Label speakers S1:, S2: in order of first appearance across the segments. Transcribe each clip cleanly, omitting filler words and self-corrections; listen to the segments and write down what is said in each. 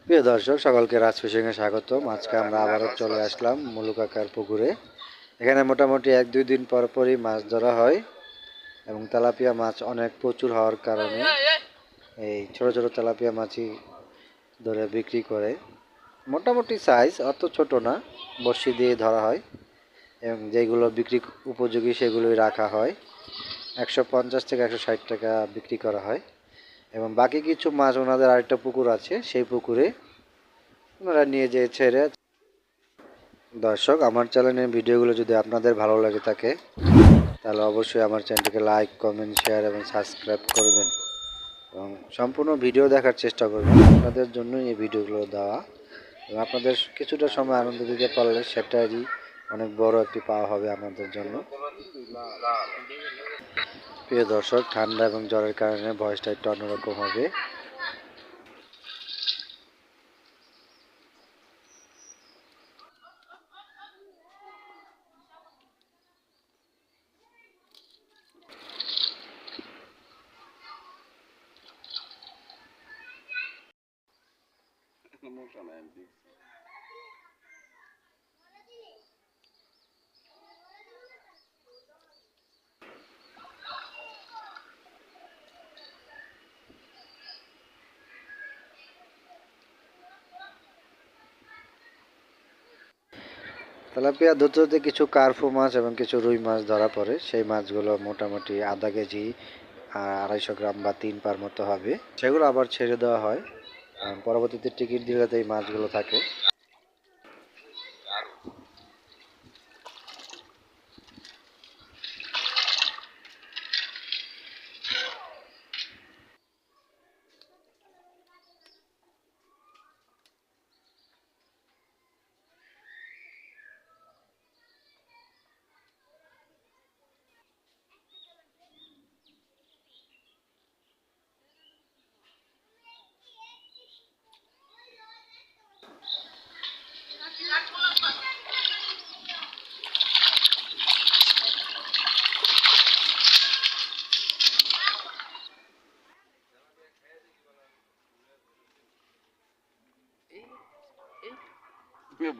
S1: প্রিয় দর্শক, সকলকে রাজ ফিশিংয়ে স্বাগতম। আজকে আমরা আবারও চলে আসলাম মুলু কাকার পুকুরে। এখানে মোটামুটি 1-2 দিন পর পরই মাছ ধরা হয় এবং তেলাপিয়া মাছ অনেক প্রচুর হওয়ার কারণে এই ছোট ছোট তেলাপিয়া মাছই ধরে বিক্রি করে। মোটামুটি সাইজ অত ছোট না, বড়শি দিয়ে ধরা হয় এবং যেগুলো বিক্রি উপযোগী সেগুলোই রাখা হয়। 150 থেকে 160 টাকা বিক্রি করা হয় এবং বাকি কিছু মাছ ওনাদের আরেকটা পুকুর আছে, সেই পুকুরে ওনারা নিয়ে যেয়ে ছেড়ে। দর্শক, আমার চ্যানেলের ভিডিওগুলো যদি আপনাদের ভালো লাগে থাকে তাহলে অবশ্যই আমার চ্যানেলটিকে লাইক, কমেন্ট, শেয়ার এবং সাবস্ক্রাইব করবেন এবং সম্পূর্ণ ভিডিও দেখার চেষ্টা করবেন। আপনাদের জন্যই এই ভিডিওগুলো দেওয়া এবং আপনাদের কিছুটা সময় আনন্দ দিতে পারলে সেটারই অনেক বড় একটি পাওয়া হবে আমাদের জন্য। প্রিয় দর্শক, ঠান্ডা এবং জ্বরের কারণে ভয়েসটা একটু অন্যরকম হবে। তেলাপিয়া ধরতে কিছু কার্পু মাছ এবং কিছু রুই মাছ ধরা পড়ে। সেই মাছগুলো মোটামুটি আধা কেজি 250 গ্রাম বা 3 পার মতো হবে। সেগুলো আবার ছেড়ে দেওয়া হয়, পরবর্তীতে টিকিট দিলে তো এই মাছগুলো থাকে।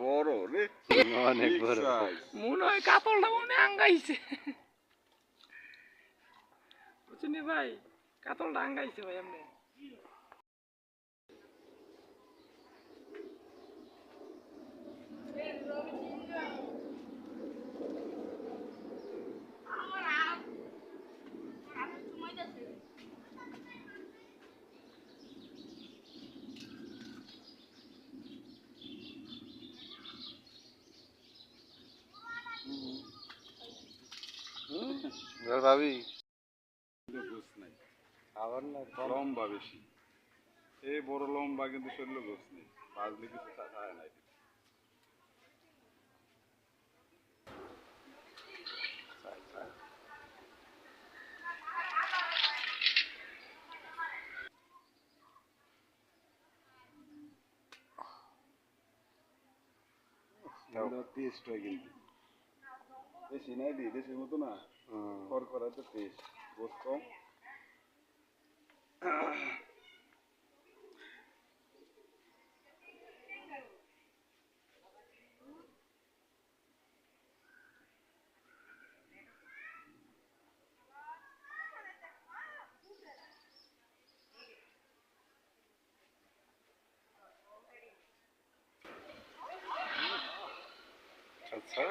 S2: বড় রে,
S1: অনেক বড়।
S3: মনে হয় কাতলটা মনে আঙ্গাইছে। বুঝছেন ভাই, কাতলটা আঙ্গাইছে ভাই। এমনি
S1: ভাবি
S2: গোস নাই,
S1: আবার না
S2: লম্বা বেশি। এই বড় লম্বা কিন্তু শরীরে গোস নেই, বাজলে কিছু চায় নাই। টেস্ট হয় কিন্তু বেশি নাই, দি দেশের মতো না, খড় করাতে টেস্ট গোস কম।
S1: আচ্ছা